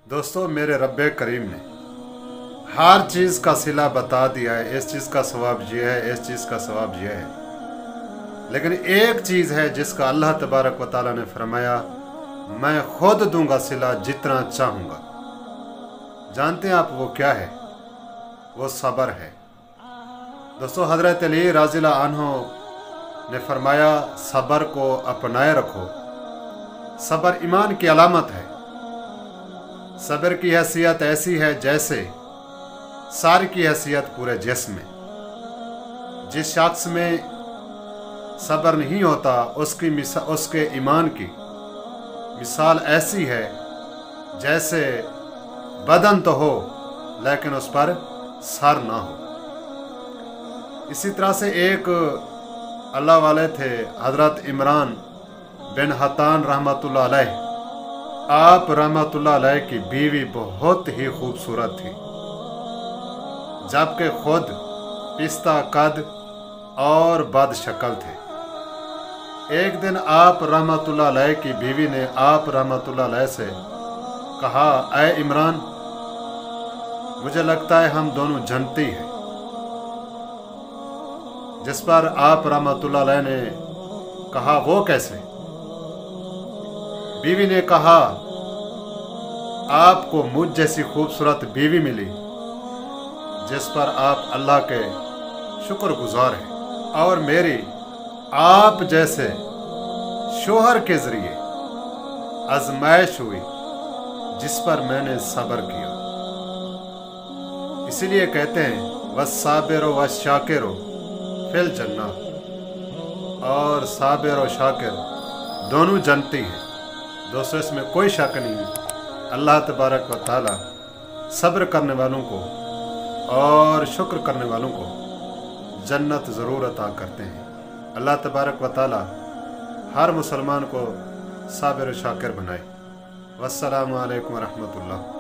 दोस्तों, मेरे रब करीम ने हर चीज़ का सिला बता दिया है। इस चीज़ का सवाब ये है, इस चीज़ का सवाब ये है। लेकिन एक चीज़ है जिसका अल्लाह तबारक व तआला ने फरमाया, मैं खुद दूंगा सिला जितना चाहूँगा। जानते हैं आप वो क्या है? वो सब्र है। दोस्तों, हज़रत अली रज़ियल्लाहु अन्हु ने फरमाया, सब्र को अपनाए रखो। सब्र ईमान की अलामत है। सब्र की हैसियत ऐसी है जैसे सार की हैसियत पूरे जिस्म में। जिस शख्स में सब्र नहीं होता उसके ईमान की मिसाल ऐसी है जैसे बदन तो हो लेकिन उस पर सर ना हो। इसी तरह से एक अल्लाह वाले थे, हज़रत इमरान बिन हतान रहमतुल्लाह अलैह। आप रहमतुल्लाह अलैह की बीवी बहुत ही खूबसूरत थी, जबकि खुद पिस्ता कद और बद शक्ल थे। एक दिन आप रहमतुल्लाह अलैह की बीवी ने आप रहमतुल्लाह अलैह से कहा, ऐ इमरान, मुझे लगता है हम दोनों जनती हैं। जिस पर आप रहमतुल्लाह अलैह ने कहा, वो कैसे? बीवी ने कहा, आपको मुझ जैसी खूबसूरत बीवी मिली जिस पर आप अल्लाह के शुक्रगुजार हैं, और मेरी आप जैसे शोहर के ज़रिए आजमाइश हुई जिस पर मैंने सब्र किया। इसीलिए कहते हैं, वस्साबिरो वश्शाकिरो फिल जन्ना, और साबिर और शाकिर दोनों जन्नती हैं। दोस्तों, इसमें कोई शक नहीं। अल्लाह तबारक व तआला सब्र करने वालों को और शुक्र करने वालों को जन्नत ज़रूर अता करते हैं। अल्लाह तबारक व तआला हर मुसलमान को साबिर और शाकिर बनाए। वस्सलामु अलैकुम व रहमतुल्लाह।